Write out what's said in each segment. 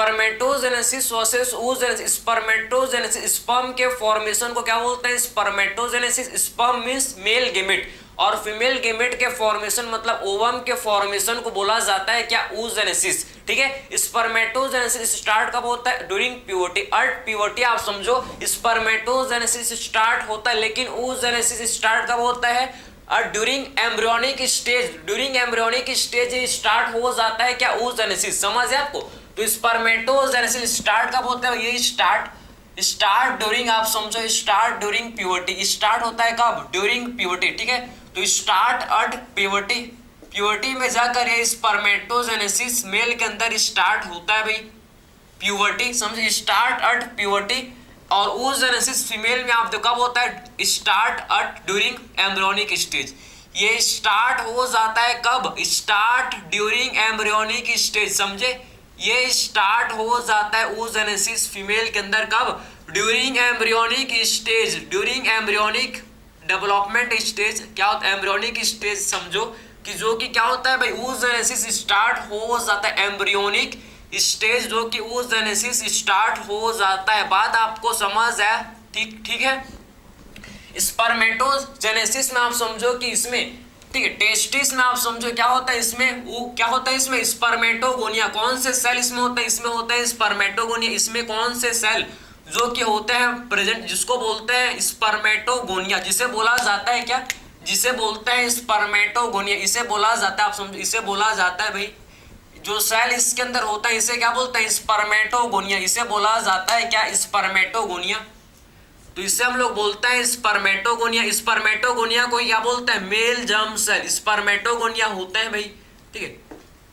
Spermatogenesis versus oogenesis। Spermatogenesis sperm के formation को क्या बोलते हैं? Spermatogenesis. Sperm means male gamete और फीमेल गेमेट के फॉर्मेशन मतलब ओवम के फॉर्मेशन को बोला जाता है क्या? oogenesis। ठीक है, स्पर्मेटोजेनेसिस स्टार्ट कब होता है? During puberty. अर्ट प्यूबर्टी आप समझो, स्पर्मेटोजेनेसिस स्टार्ट होता है, लेकिन oogenesis स्टार्ट कब होता है? During embryonic stage. During embryonic stage start हो जाता है क्या? oogenesis। समझ है आपको? तो स्पर्मेटोजेनेसिस स्टार्ट कब होता है? ये स्टार्ट ड्यूरिंग, आप समझो, स्टार्ट ड्यूरिंग प्यूबर्टी। स्टार्ट होता है कब? During puberty. ठीक है, तो स्टार्ट एट प्यूबर्टी। प्यूबर्टी में जाकर ये स्पर्मेटोजेनेसिस मेल के अंदर स्टार्ट होता है भाई, प्यूबर्टी। समझे? Start at puberty. और oogenesis फीमेल में आप देखो कब होता है? Start at during embryonic stage. ये स्टार्ट हो जाता है कब? Start during embryonic stage. समझे? ये स्टार्ट हो जाता है oogenesis फीमेल के अंदर कब? During embryonic stage. During embryonic development stage. क्या होता है? Embryonic stage. समझो कि जो कि क्या होता है भाई? oogenesis स्टार्ट हो जाता है एम्ब्रियोनिक स्टेज, जो कि oogenesis स्टार्ट हो जाता है। बात आपको समझ है? ठीक है। स्पर्मेटोजेनेसिस में आप समझो कि इसमें, ठीक है, टेस्टिस में आप समझो क्या होता है? इसमें वो क्या होता है? इसमें स्पर्मेटोगोनिया। कौन से सेल इसमें होता है? इसमें होता है स्पर्मेटोगोनिया। इसमें कौन से सेल जो कि होते हैं प्रेजेंट, जिसको बोलते हैं स्पर्मेटोगोनिया, जिसे बोला जाता है क्या? जिसे बोलते हैं स्पर्मेटोगोनिया। इसे बोला जाता है, आप समझो, इसे बोला जाता है भाई, जो सेल इसके अंदर होता है इसे क्या बोलते हैं? स्पर्मेटोगोनिया। इसे बोला जाता है क्या? स्पर्मेटोगोनिया। तो इससे हम लोग बोलते हैं स्पर्मेटोगोनिया। स्पर्मेटोगोनिया को क्या बोलते हैं? Male germ cell. स्पर्मेटोगोनिया होते हैं भाई, ठीक है।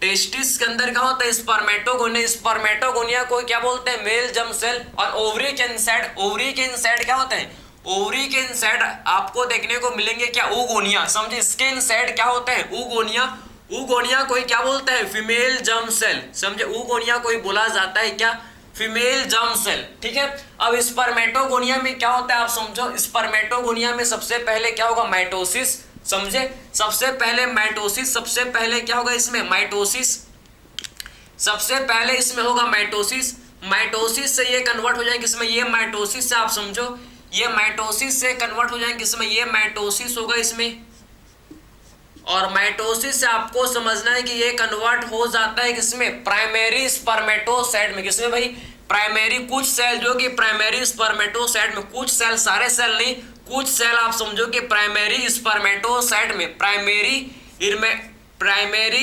टेस्टिस के अंदर क्या होता है? स्पर्मेटोगोनिया। स्पर्मेटोगोनिया को क्या बोलते हैं? Male germ cell. और ओवरी के इनसाइड, ओवरी के इनसाइड क्या होते हैं? ओवरी के इनसाइड आपको देखने को मिलेंगे क्या? oogonia। समझे? इसके इनसाइड क्या होते हैं? oogonia। oogonia को क्या बोलते हैं? Female germ cell. समझे? oogonia को बोला जाता है क्या? Female germ cell. ठीक है, अब स्पर्मेटोगोनिया में क्या होता है आप समझो। स्पर्मेटोगोनिया में सबसे पहले क्या होगा? माइटोसिस। समझे? सबसे पहले माइटोसिस। सबसे पहले क्या होगा इसमें? माइटोसिस। सबसे पहले इसमें होगा माइटोसिस। माइटोसिस से ये कन्वर्ट हो जाएंगे इसमें, ये माइटोसिस से आप समझो, ये माइटोसिस से कन्वर्ट हो जाएंगे इसमें, ये माइटोसिस होगा इसमें। और माइटोसिस से आपको समझना है कि ये कन्वर्ट हो जाता है किसमें? प्राइमरी स्पर्मेटोसाइट में। किसमें भाई? प्राइमरी। कुछ सेल जो कि प्राइमरी स्पर्मेटोसाइट में, कुछ सेल, सारे सेल नहीं, कुछ सेल आप समझो कि प्राइमरी स्पर्मेटोसाइट में, प्राइमरी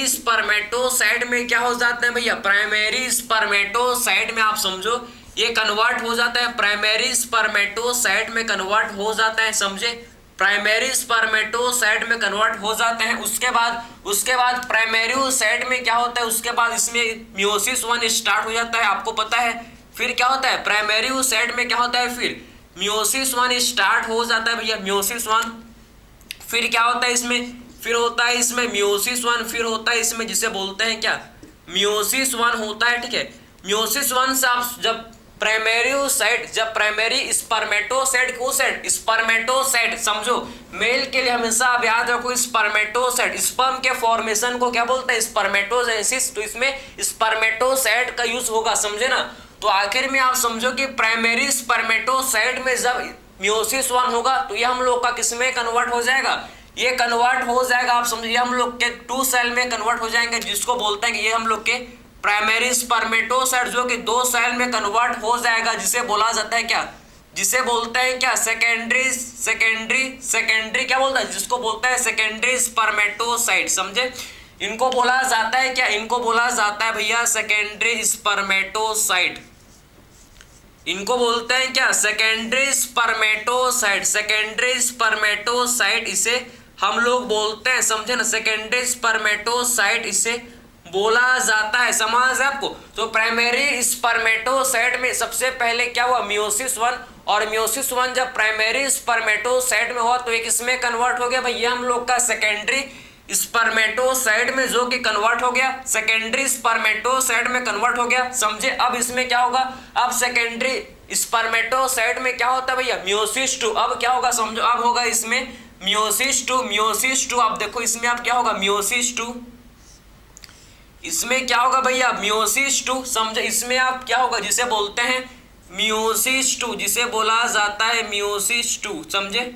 स्पर्मेटोसाइट में क्या हो जाते हैं भैया? प्राइमरी स्पर्मेटोसाइट में आप समझो ये कन्वर्ट हो जाता है, प्राइमरी स्पर्मेटोसाइट में कन्वर्ट हो जाता है। समझे? प्राइमरी स्पर्मेटोसाइट में कन्वर्ट हो जाते हैं। उसके बाद प्राइमरी साइट में क्या होता है? उसके बाद इसमें मियोसिस 1 स्टार्ट हो जाता है, आपको पता है। फिर क्या होता है? प्राइमरी साइट में क्या होता है? फिर मियोसिस 1 स्टार्ट हो जाता है भैया, मियोसिस 1। फिर क्या होता है इसमें? फिर होता है इसमें मियोसिस 1, फिर होता है इसमें जिसे बोलते हैं क्या? मियोसिस 1 होता है। ठीक है, मियोसिस 1 से आप जब प्राइमरी साइट, जब प्राइमरी स्पर्मेटोसाइट को साइट, स्पर्मेटोसाइट समझो, मेल के लिए हमेशा आप याद रखो स्पर्मेटोसाइट। स्पर्म के फॉर्मेशन को क्या बोलते हैं? स्पर्मेटोजेनेसिस। तो इसमें स्पर्मेटोसाइट का यूज होगा, समझे ना। तो आखिर में आप समझो कि प्राइमरी स्पर्मेटोसाइट में जब मियोसिस 1 होगा तो ये हम लोग का किसमें कन्वर्ट हो जाएगा? ये कन्वर्ट हो जाएगा, आप समझिए, हम लोग के 2 सेल में कन्वर्ट हो जाएंगे, जिसको बोलते हैं कि ये हम लोग के प्राइमरी स्पर्मेटोसाइट, जो कि 2 सेल में कन्वर्ट हो जाएगा, जिसे बोला जाता है क्या? जिसे बोलते हैं क्या? सेकेंडरी क्या बोलता है? जिसको बोलते हैं सेकेंडरी स्पर्मेटोसाइट। समझे? इनको बोला जाता है क्या? इनको बोला जाता है भैया सेकेंडरी स्पर्मेटोसाइट। इनको बोलते हैं क्या? Secondary spermatocyte. सेकेंडरी स्पर्मेटोसाइट इसे हम लोग बोलते हैं, समझे ना। सेकेंडरी स्पर्मेटोसाइट इसे बोला जाता है, समझ है आपको। तो प्राइमरी स्पर्मेटोसाइट में सबसे पहले क्या हुआ? मियोसिस 1। और मियोसिस 1 जब प्राइमरी स्पर्मेटोसाइट में हुआ तो एक इसमें कन्वर्ट हो गया भैया हम लोग का सेकेंडरी स्पर्मेटोसाइट में, जो कि कन्वर्ट हो गया सेकेंडरी स्पर्मेटोसाइट में कन्वर्ट हो गया। समझे? अब इसमें क्या होगा? अब सेकेंडरी स्पर्मेटोसाइट में क्या होता है भैया? मियोसिस 2। अब क्या होगा समझो? अब होगा इसमें मियोसिस 2। मियोसिस 2 आप देखो इसमें अब क्या होगा? मियोसिस 2। इसमें क्या होगा भैया, मियोसिस 2, समझे। इसमें आप क्या होगा, जिसे बोलते हैं मियोसिस 2, जिसे बोला जाता है मियोसिस 2, समझे,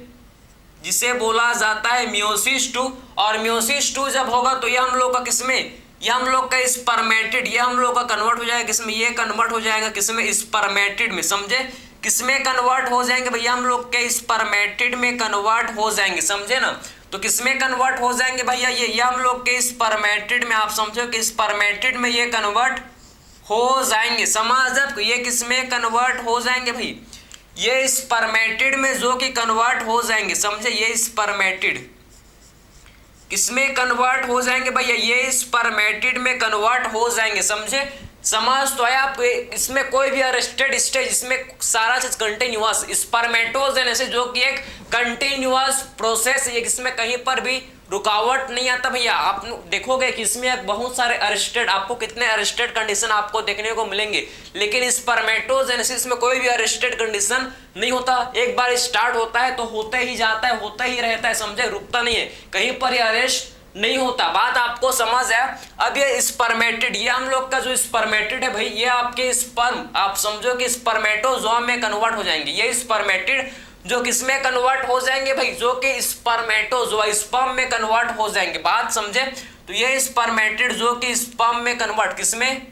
जिसे बोला जाता है मियोसिस 2। और मियोसिस 2 जब होगा तो ये हम लोग का किसमें, ये हम लोग का स्पर्मेटिड, ये हम लोग का कन्वर्ट हो जाएगा किसमें, ये कन्वर्ट हो जाएगा किसमें, स्पर्मेटिड में, समझे। किसमें कन्वर्ट हो जाएंगे भैया, हम लोग के स्पर्मेटिड में कन्वर्ट हो जाएंगे, समझे ना। तो किसमें कन्वर्ट हो जाएंगे भैया, ये हम लोग के स्पर्मेटिड में, आप समझो कि स्पर्मेटिड में ये कन्वर्ट हो जाएंगे। समझ आपको, ये किसमें कन्वर्ट हो जाएंगे भाई, ये स्पर्मेटिड में जो कि कन्वर्ट हो जाएंगे, समझे। ये स्पर्मेटिड किसमें कन्वर्ट हो जाएंगे भैया, ये स्पर्मेटिड में कन्वर्ट हो जाएंगे, समझे। समझ तो है आप। इसमें कोई भी अरेस्टेड स्टेज, इसमें सारा चीज कंटिन्यूअस, स्पर्मेटोजेनेसिस जो कि एक कंटिन्यूअस प्रोसेस है, इसमें कहीं पर भी रुकावट नहीं आता भैया। आप देखोगे कि इसमें बहुत सारे अरेस्टेड, आपको कितने अरेस्टेड कंडीशन आपको देखने को मिलेंगे, लेकिन स्पर्मेटोजेनेसिस में कोई भी अरेस्टेड कंडीशन नहीं होता। एक बार स्टार्ट होता है तो होता ही जाता है, होता ही रहता है, समझे, रुकता नहीं है, कहीं पर ही अरेस्ट नहीं होता। बात आपको समझ है। अब ये स्पर्मेटिड, ये हम लोग का जो स्पर्मेटिड है भाई, ये आपके स्पर्म, आप समझो कि स्पर्मेटोजोआ में कन्वर्ट हो जाएंगे। ये स्पर्मेटिड जो किसमें कन्वर्ट हो जाएंगे भाई, जो कि स्पर्मेटोजोआ, स्पर्म में कन्वर्ट हो जाएंगे। बात समझे। तो ये स्पर्मेटिड जो कि स्पर्म में कन्वर्ट किसमें,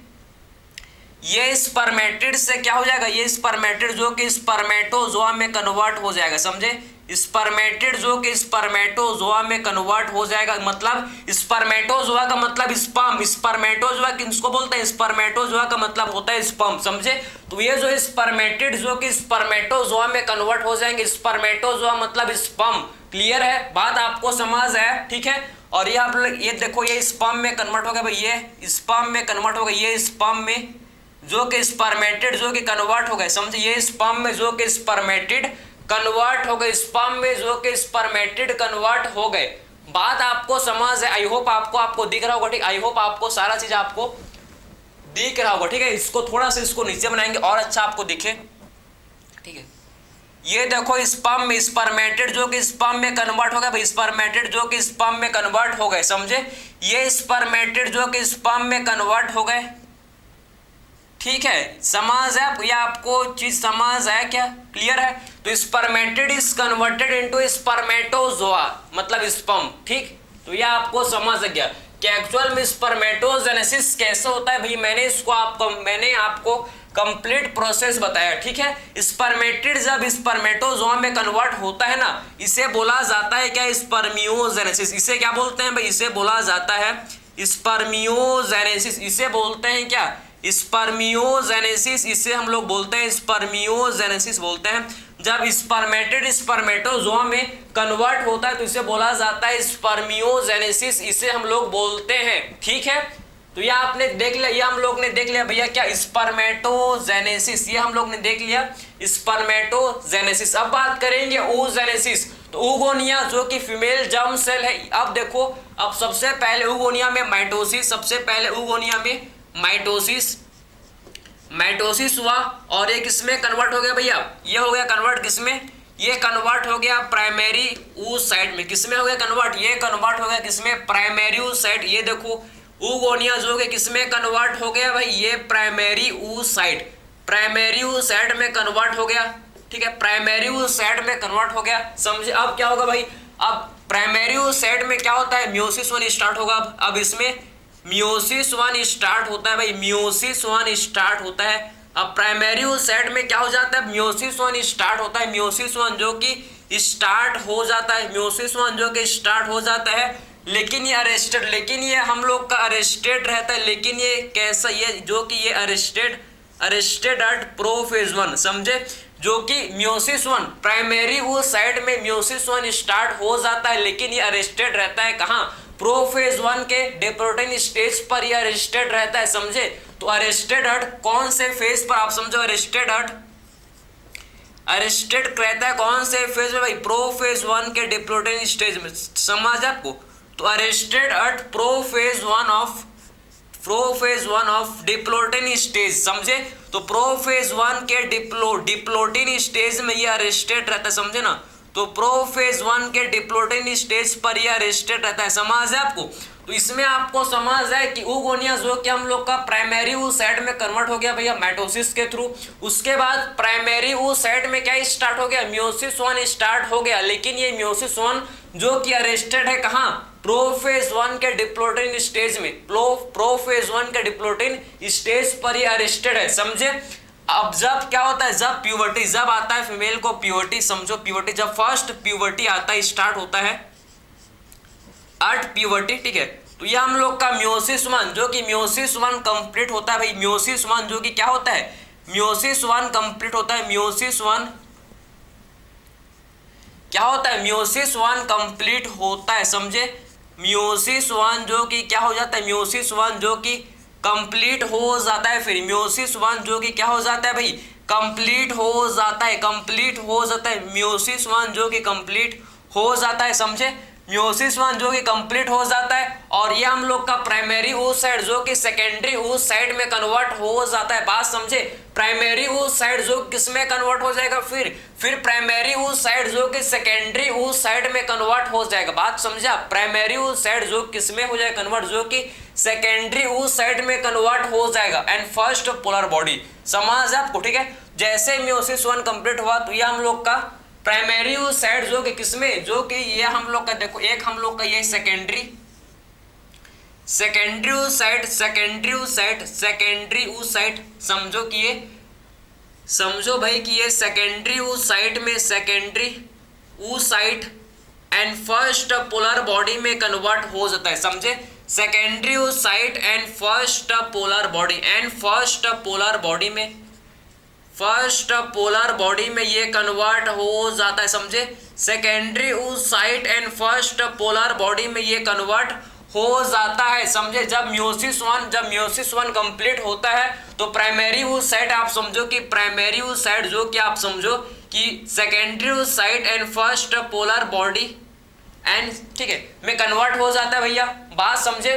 ये स्पर्मेटिड से क्या हो जाएगा, ये स्पर्मेटिड जो कि स्पर्मेटोजोआ में कन्वर्ट हो जाएगा, समझे। स्पर्मेटिड जो कि स्पर्मेटोजोआ में कन्वर्ट हो जाएगा, मतलब स्पर्मेटोजोआ का मतलब स्पर्म, स्पर्मेटोजोआ किसको बोलते हैं, स्पर्मेटोजोआ का मतलब होता है स्पर्म, समझे। तो ये जो स्पर्मेटिड जो कि स्पर्मेटोजोआ में कन्वर्ट हो जाएंगे, स्पर्मेटोजोआ मतलब स्पर्म। क्लियर है, बात आपको समझ है, ठीक है। और ये आप ये देखो, ये स्पर्म में कन्वर्ट हो गया भाई, ये स्पर्म में कन्वर्ट हो गया, ये स्पर्म में जो कि स्पर्मेटिड जो कि कन्वर्ट हो गए, समझे। ये स्पर्म में जो कि स्पर्मेटिड कन्वर्ट हो गए, स्पर्म में जो कि स्पर्मेटिड कन्वर्ट हो गए। बात आपको समझ है। आई होप आपको दिख रहा होगा, ठीक। आई होप आपको सारा चीज आपको दिख रहा होगा, ठीक है। इसको थोड़ा सा इसको नीचे बनाएंगे और अच्छा आपको दिखे, ठीक है। ये देखो स्पर्म में, स्पर्मेटिड जो कि स्पर्म में कन्वर्ट हो गया भाई, स्पर्मेटिड जो कि स्पर्म में कन्वर्ट हो गए, समझे। ये स्पर्मेटिड जो कि स्पर्म में कन्वर्ट हो गए, ठीक है। समझ है, या आपको चीज समझ है क्या, क्लियर है। तो spermatid is converted into spermatozoa, मतलब स्पर्म, ठीक। तो यह आपको समझ गया कि एक्चुअल में स्पर्मेटोजेनेसिस कैसे होता है भाई। मैंने आपको कंप्लीट प्रोसेस बताया, ठीक है। स्पर्मेटिड जब स्पर्मेटोजोआ में कन्वर्ट होता है ना, इसे बोला जाता है क्या, स्पर्मियोजेनेसिस। इसे क्या बोलते हैं भाई, इसे बोला जाता है स्पर्मियोजेनेसिस। इसे बोलते हैं क्या, स्पर्मियोजेनेसिस। इसे हम लोग बोलते हैं स्पर्मियोजेनेसिस बोलते हैं। जब स्पर्मेटिड स्पर्मेटोजोआ में कन्वर्ट होता है तो इसे बोला जाता है स्पर्मियोजेनेसिस, इसे हम लोग बोलते हैं, ठीक है। तो ये आपने देख लिया, ये हम लोग ने देख लिया भैया क्या, स्पर्मेटोजेनेसिस, ये हम लोग ने देख लिया स्पर्मेटोजेनेसिस। अब बात करेंगे oogenesis। तो oogonia जो कि फीमेल जर्म सेल है। अब देखो, अब सबसे पहले oogonia में माइटोसिस, सबसे पहले oogonia में माइटोसिस हुआ और ये किसमें कन्वर्ट हो गया भैया, ये हो गया कन्वर्ट किसमें, ये कन्वर्ट हो गया प्राइमरी oocyte में। किसमें हो गया कन्वर्ट, ये कन्वर्ट हो गया किसमें, प्राइमरी oocyte। ये देखो oogonia जो कि किसमें कन्वर्ट हो गया भाई, ये प्राइमरी oocyte, प्राइमरी oocyte में कन्वर्ट हो गया, ठीक है। प्राइमरी oocyte में कन्वर्ट हो गया, समझे। अब क्या होगा भाई, अब प्राइमरी oocyte में क्या होता है, मियोसिस 1 स्टार्ट होगा। अब इसमें मियोसिस 1 स्टार्ट होता है भाई, मियोसिस 1 स्टार्ट होता है। अब प्राइमरी oocyte में क्या हो जाता है, मियोसिस 1 स्टार्ट होता है, मियोसिस 1 जो कि स्टार्ट हो जाता है, मियोसिस 1 जो कि स्टार्ट हो जाता है। लेकिन ये अरेस्टेड, लेकिन ये हम लोग का अरेस्टेड रहता है। लेकिन ये कैसा, ये जो कि ये अरेस्टेड एट प्रोफेज 1, समझे। जो कि मियोसिस 1 प्राइमरी oocyte में मियोसिस 1 स्टार्ट हो जाता है, लेकिन ये अरेस्टेड रहता है कहाँ, प्रोफेज 1 के डिप्लोटिन स्टेज पर ये अरेस्टेड रहता है, समझे। तो अरेस्टेड एट कौन से फेज पर, आप समझो, अरेस्टेड रहता है कौन से फेज में भाई, प्रोफेज 1 के डिप्लोटिन स्टेज में, समझ आपको। तो arrested eight prophase 1 of diplotene stage, समझे। तो प्रोफेज 1 के डिप्लोटिन स्टेज में ये अरेस्टेड रहता है, समझे ना। तो प्रोफेज 1 के डिप्लोटिन स्टेज पर ये अरेस्टेड रहता है, समझ है आपको। तो इसमें आपको समझ है कि oogonia जो कि हम लोग का प्राइमरी oocyte में कन्वर्ट हो गया भैया माइटोसिस के थ्रू। उसके बाद प्राइमरी oocyte में क्या स्टार्ट हो गया, म्योसिस 1 स्टार्ट हो गया। लेकिन ये म्योसिस 1 जो कि अरेस्टेड है कहाँ, प्रोफेज 1 के डिप्लोटिन स्टेज में, प्रोफेज 1 के डिप्लोटिन स्टेज पर ये अरेस्टेड है, समझे। अब जब क्या होता है, जब प्यूबर्टी जब आता है फीमेल को प्यूबर्टी, समझो प्यूबर्टी जब फर्स्ट प्यूबर्टी आता है, स्टार्ट होता है अर्ट प्यूबर्टी, ठीक है। तो ये हम लोग का म्योसिस 1 जो कि म्योसिस 1 कंप्लीट होता है भाई, म्योसिस 1 जो कि क्या होता है, म्योसिस 1 कंप्लीट होता है, म्योसिस 1 क्या होता है, म्योसिस 1 कंप्लीट होता है, समझे। म्योसिस 1 जो कि क्या हो जाता है, म्योसिस 1 जो कि कंप्लीट हो जाता है, फिर म्योसिस 1 जो कि क्या हो जाता है भाई, कंप्लीट हो जाता है, कंप्लीट हो जाता है, म्योसिस 1 जो कि कंप्लीट हो जाता है, समझे। म्योसिस 1 जो कि कंप्लीट हो जाता है और ये हम लोग का प्राइमरी oocyte जो कि सेकेंडरी oocyte में कन्वर्ट हो जाता है, बात समझे। प्राइमरी oocyte जो किसमें कन्वर्ट हो जाएगा, फिर प्राइमरी oocyte जो कि सेकेंडरी oocyte में कन्वर्ट हो जाएगा, बात समझा। प्राइमरी oocyte जो किसमें हो जाएगा कन्वर्ट, जो कि सेकेंडरी oocyte में कन्वर्ट हो जाएगा एंड फर्स्ट पोलर बॉडी, समझ आपको, ठीक है। जैसे म्योसिस 1 कंप्लीट हुआ तो ये हम लोग का प्राइमरी oocyte जो कि किसमें, जो कि ये हम लोग का देखो, एक हम लोग का ये सेकेंडरी oocyte समझो कि ये, समझो भाई कि ये सेकेंडरी oocyte में, secondary oocyte and first polar body में कन्वर्ट हो जाता है, समझे। Secondary oocyte and first polar body, and first polar body में, फर्स्ट पोलर बॉडी में ये कन्वर्ट हो जाता है, समझे। Secondary oocyte and first polar body में ये कन्वर्ट हो जाता है, समझे। जब म्योसिस 1 कंप्लीट होता है तो प्राइमरी oocyte आप समझो कि प्राइमरी oocyte जो कि आप समझो कि secondary oocyte and first polar body and, ठीक है, में कन्वर्ट हो जाता है भैया, बात समझे।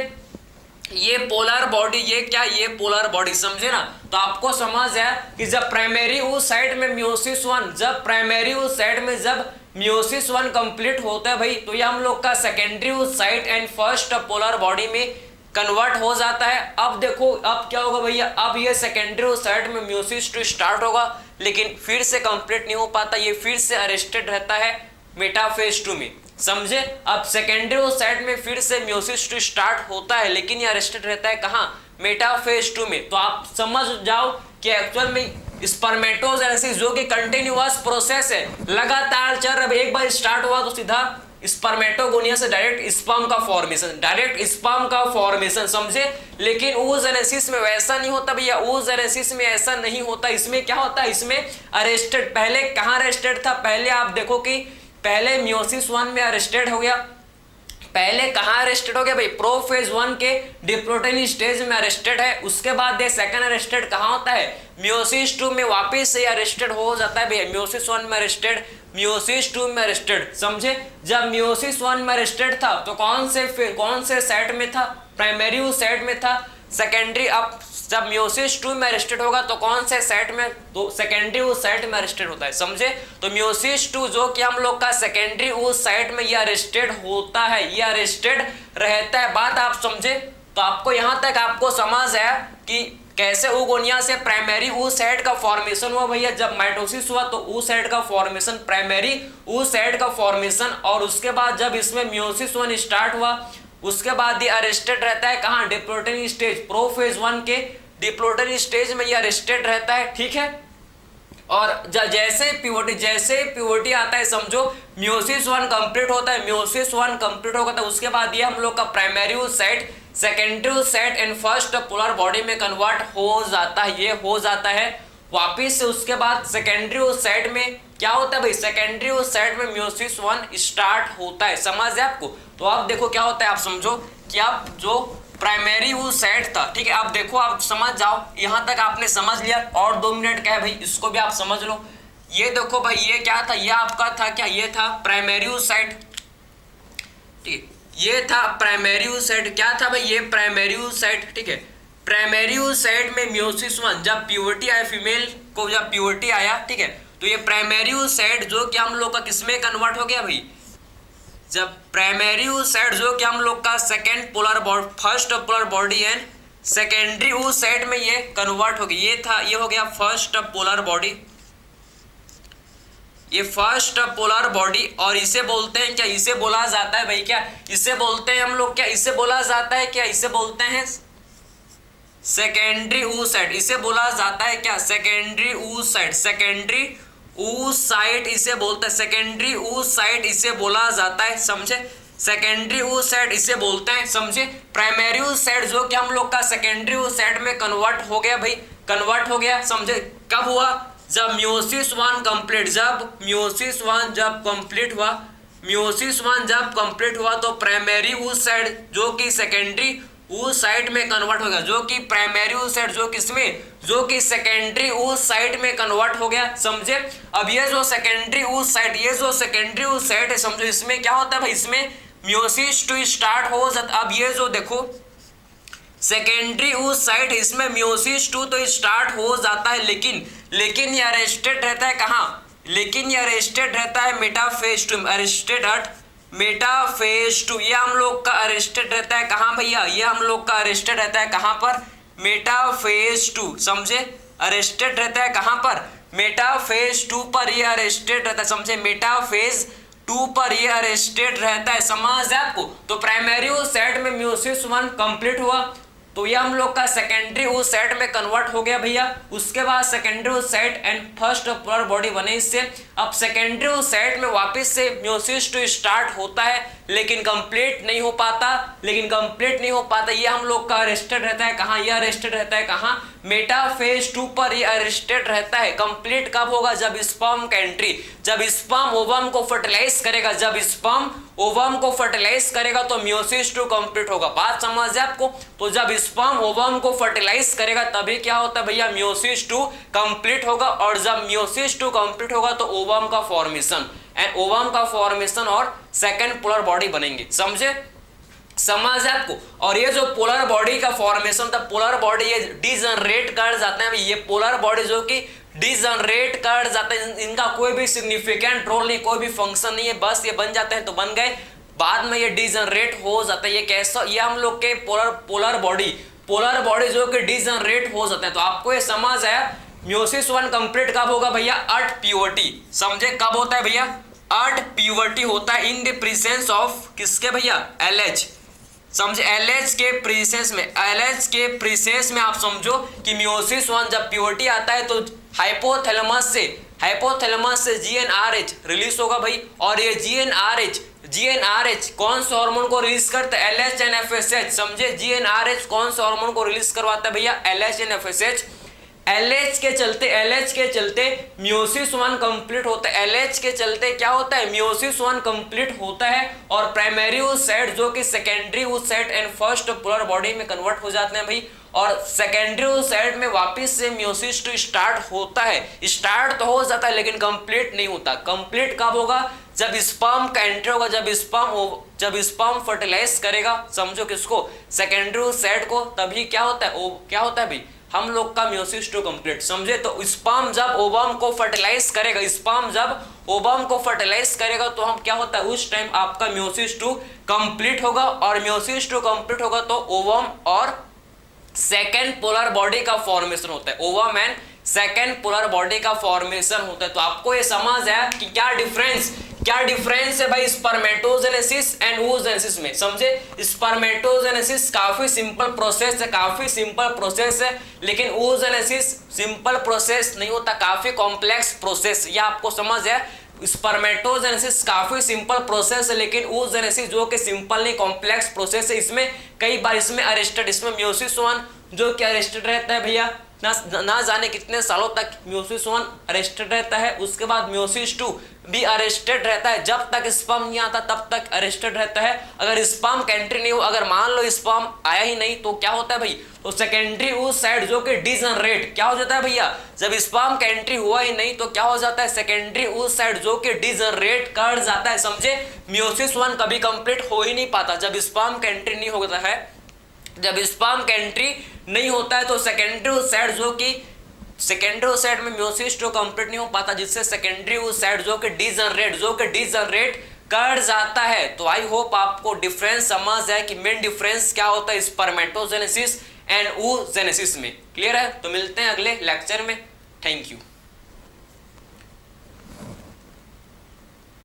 ये पोलर बॉडी, ये क्या, ये पोलर बॉडी, समझे ना। तो आपको समझ है कि जब प्राइमरी oocyte में म्योसिस 1, जब प्राइमरी oocyte में जब म्योसिस 1 कंप्लीट होता है भाई, तो ये हम लोग का secondary oocyte and first polar body में कन्वर्ट हो जाता है। अब देखो अब क्या होगा भैया, अब ये सेकेंडरी oocyte में म्योसिस 2 स्टार्ट होगा, लेकिन फिर से कंप्लीट नहीं हो पाता, ये फिर से अरेस्टेड रहता है मेटाफेज 2 में, समझे। अब सेकेंडरी oocyte में फिर से म्योसिस 2 स्टार्ट होता है, लेकिन ये अरेस्टेड रहता है कहाँ, मेटाफेज 2 में। तो आप समझ जाओ कि एक्चुअल में स्पर्मेटोजेनेसिस जो कि कंटिन्यूअस प्रोसेस है, लगातार चल रहा है। एक बार स्टार्ट हुआ तो सीधा स्पर्मेटोगोनिया से डायरेक्ट स्पर्म का फॉर्मेशन, डायरेक्ट स्पर्म का फॉर्मेशन, समझे। लेकिन oogenesis में वैसा नहीं होता भैया, oogenesis में ऐसा नहीं होता। इसमें क्या होता है, इसमें अरेस्टेड, पहले कहाँ अरेस्टेड था, पहले आप देखो कि पहले म्योसिस 1 में अरेस्टेड हो गया, पहले कहाँ अरेस्टेड हो गया भाई, प्रोफेज 1 के डिप्लोटिन स्टेज में अरेस्टेड है। उसके बाद ये सेकंड अरेस्टेड कहाँ होता है, म्योसिस 2 में वापस से अरेस्टेड हो जाता है भैया। म्योसिस 1 में अरेस्टेड, म्योसिस 2 में अरेस्टेड, समझे। जब म्योसिस 1 में अरेस्टेड था तो कौन से साइट में था, प्राइमरी oocyte में था। सेकेंडरी, अब जब म्योसिस 2 में अरेस्टेड होगा तो कौन से साइट में, तो सेकेंडरी oocyte में अरेस्टेड होता है, समझे। तो म्योसिस 2 जो कि हम लोग का सेकेंडरी oocyte में ये अरेस्टेड होता है, ये अरेस्टेड रहता है, बात आप समझे। तो आपको यहाँ तक आपको समझ है कि कैसे oogonia से प्राइमरी oocyte का फॉर्मेशन हुआ भैया। जब माइटोसिस हुआ तो oocyte का फॉर्मेशन, प्राइमरी oocyte का फॉर्मेशन, और उसके बाद जब इसमें म्योसिस 1 स्टार्ट हुआ उसके बाद ये अरेस्टेड रहता है कहाँ, डिप्लोटिन स्टेज, प्रोफेज 1 के डिप्लोटिन स्टेज में ये अरेस्टेड रहता है, ठीक है। और जैसे प्यूबर्टी आता है, समझो म्योसिस 1 कंप्लीट होता है, म्योसिस 1 कंप्लीट होगा तो उसके बाद ये हम लोग का primary oocyte, secondary oocyte and first polar body में कन्वर्ट हो जाता है, ये हो जाता है वापिस से। उसके बाद सेकेंडरी oocyte में क्या होता है भाई, सेकेंडरी oocyte में म्योसिस 1 स्टार्ट होता है, समझ है आपको। तो अब देखो क्या होता है, आप समझो कि आप जो प्राइमरी oocyte था, ठीक है, आप देखो, आप समझ जाओ, यहाँ तक आपने समझ लिया, और 2 मिनट क्या है भाई, इसको भी आप समझ लो। ये देखो भाई, ये क्या था, ये आपका था क्या, ये था प्राइमरी oocyte, ठीक है, ये था प्राइमरी oocyte, क्या था भाई, ये प्राइमरी oocyte, ठीक है। प्राइमरी oocyte में म्योसिस 1, जब प्यूबर्टी आया फीमेल को, जब प्यूबर्टी आया, ठीक है, तो ये प्राइमरी oocyte जो कि हम लोग का किसमें कन्वर्ट हो गया भाई, जब प्राइमरी oocyte जो कि हम लोग का second polar body, first polar body and secondary oocyte में ये कन्वर्ट हो गया, ये हो गया फर्स्ट पोलर बॉडी, ये फर्स्ट पोलर बॉडी। और इसे बोलते हैं क्या, इसे बोला जाता है भाई क्या, इसे बोलते हैं हम लोग क्या, इसे बोला जाता है क्या, इसे बोलते हैं सेकेंडरी oocyte, इसे बोला जाता है क्या, सेकेंडरी oocyte, सेकेंडरी oocyte इसे बोलते हैं, सेकेंडरी oocyte इसे बोला जाता है, समझे, सेकेंडरी oocyte इसे बोलते हैं, समझे। प्राइमरी oocyte जो कि हम लोग का सेकेंडरी oocyte में कन्वर्ट हो गया भाई, कन्वर्ट हो गया, समझे। कब हुआ, जब म्योसिस 1 कंप्लीट, जब म्योसिस 1 जब कंप्लीट हुआ, म्योसिस 1 जब कंप्लीट हुआ तो प्राइमरी oocyte जो कि सेकेंडरी oocyte में कन्वर्ट हो गया, जो कि प्राइमरी oocyte जो किसमें, जो कि सेकेंडरी oocyte में कन्वर्ट हो गया, समझे। अब ये जो सेकेंडरी oocyte, ये जो सेकेंडरी oocyte है, समझो इसमें क्या होता है भाई, इसमें म्योसिस 2 स्टार्ट हो जाता। अब ये जो देखो सेकेंडरी oocyte, इसमें म्योसिस 2 तो स्टार्ट हो जाता है, लेकिन ये अरेस्टेड रहता है कहाँ, लेकिन ये अरेस्टेड रहता है मेटाफेज 2, अरेस्टेड एट मेटाफेज 2, ये हम लोग का अरेस्टेड रहता है कहाँ भैया, ये हम लोग का अरेस्टेड रहता है कहाँ पर, मेटाफेज 2, समझे, अरेस्टेड रहता है कहाँ पर, मेटाफेज 2 पर ये अरेस्टेड रहता है, समझे, मेटाफेज 2 पर ये अरेस्टेड रहता है, समझ है आपको। तो प्राइमरी oocyte में म्योसिस 1 कंप्लीट हुआ तो ये हम लोग का सेकेंडरी oocyte में कन्वर्ट हो गया भैया, उसके बाद secondary oocyte and first polar body बने इससे। अब सेकेंडरी oocyte में वापस से म्योसिस 2 स्टार्ट होता है, लेकिन कंप्लीट नहीं हो पाता, लेकिन कंप्लीट नहीं हो पाता, ये हम लोग का अरेस्टेड रहता है कहाँ, ये अरेस्टेड रहता है कहाँ, मेटाफेज 2 पर ये अरेस्टेड रहता है। कंप्लीट कब होगा, जब स्पर्म का एंट्री, जब स्पर्म ओवम को फर्टिलाइज करेगा, जब स्पर्म ओवम को फर्टिलाइज करेगा तो म्योसिस 2 कंप्लीट होगा, बात समझ है आपको। तो जब स्पर्म ओवम को फर्टिलाइज करेगा तभी क्या होता है भैया, म्योसिस 2 कंप्लीट होगा, और जब म्योसिस 2 कंप्लीट होगा तो ओवम का फॉर्मेशन एंड ओवम का फॉर्मेशन और सेकंड पोलर बॉडी बनेंगे, समझे, समझ है आपको। और ये जो पोलर बॉडी का फॉर्मेशन था, पोलर बॉडी ये डिजनरेट कर जाते हैं, ये पोलर बॉडी जो कि डिजनरेट कर जाते हैं, इनका कोई भी सिग्निफिकेंट रोल नहीं, कोई भी फंक्शन नहीं है, बस ये बन जाते हैं तो बन गए, बाद में ये डिजनरेट हो जाता है। ये कैसा, ये हम लोग के पोलर बॉडी जो कि डिजनरेट हो जाते हैं। तो आपको ये समझ आया, म्योसिस 1 कंप्लीट कब होगा भैया, एट प्यूबर्टी, समझे, कब होता है भैया, एट प्यूबर्टी होता है, इन द प्रेजेंस ऑफ किसके भैया, LH, समझे, LH के प्रेजेंस में, LH के प्रेजेंस में आप समझो कि म्योसिस 1 जब प्यूबर्टी आता है तो हाइपोथैलेमस से GnRH रिलीज होगा भाई, और ये GnRH कौन सा हार्मोन को रिलीज करता है, LH एंड FSH, समझे, GnRH कौन सा हार्मोन को रिलीज करवाता है भैया, LH एंड FSH। LH के चलते म्योसिस 1 कंप्लीट होता है, LH के चलते क्या होता है, म्योसिस 1 कंप्लीट होता है, और प्राइमरी oocyte जो कि secondary oocyte and first polar body में कन्वर्ट हो जाते हैं भाई, और सेकेंडरी oocyte में वापस से म्योसिस 2 स्टार्ट होता है, स्टार्ट तो हो जाता है लेकिन कंप्लीट नहीं होता। कंप्लीट कब होगा, जब स्पर्म का एंट्री होगा, जब स्पर्म फर्टिलाइज करेगा, समझो किसको, सेकेंडरी oocyte को, तभी क्या होता है भाई, हम लोग का म्योसिस 2 कंप्लीट, समझे। तो स्पर्म जब ओवम को फर्टिलाइज करेगा, स्पर्म जब ओवम को फर्टिलाइज करेगा तो हम क्या होता है, उस टाइम आपका म्योसिस 2 कंप्लीट होगा, और म्योसिस 2 कंप्लीट होगा तो ओवम और सेकेंड पोलर बॉडी का फॉर्मेशन होता है, ovum and second polar body का फॉर्मेशन होता है। तो आपको ये समझ आया कि क्या डिफरेंस है भाई स्पर्मेटोजेनेसिस एंड oogenesis में, समझे। स्पर्मेटोजेनेसिस काफी सिंपल प्रोसेस है, लेकिन oogenesis सिंपल प्रोसेस नहीं होता, काफी कॉम्प्लेक्स प्रोसेस, ये आपको समझ है। स्पर्मेटोजेनेसिस काफी सिंपल प्रोसेस है, लेकिन oogenesis जो कि सिंपल नहीं कॉम्प्लेक्स प्रोसेस है, इसमें कई बार इसमें म्योसिस 1 जो कि अरेस्टेड रहता है भैया, ना जाने कितने सालों तक म्योसिस 1 अरेस्टेड रहता है, उसके बाद म्योसिस 2 भी अरेस्टेड रहता है, जब तक स्पर्म नहीं आता तब तक अरेस्टेड रहता है। अगर स्पर्म का एंट्री नहीं हो, अगर मान लो स्पर्म आया ही नहीं तो क्या होता है भाई, तो सेकेंडरी oocyte जो कि डिजनरेट क्या हो जाता है भैया, जब स्पर्म का एंट्री हुआ ही नहीं तो क्या हो जाता है, सेकेंडरी oocyte जो कि डिजनरेट कर जाता है, समझे। म्योसिस 1 कभी कंप्लीट हो ही नहीं पाता जब स्पर्म का एंट्री नहीं होता है, जब स्पर्म का एंट्री नहीं होता है तो सेकेंडरी oocyte जो कि सेकेंडरी oocyte में म्योसिस 2 कंप्लीट नहीं हो पाता, जिससे सेकेंडरी oocyte जो कि डिजनरेट कट जाता है। तो आई होप आपको डिफरेंस समझ है कि मेन डिफरेंस क्या होता है स्पर्मेटोजेनेसिस एंड oogenesis में। क्लियर है? तो मिलते हैं अगले लेक्चर में। Thank you.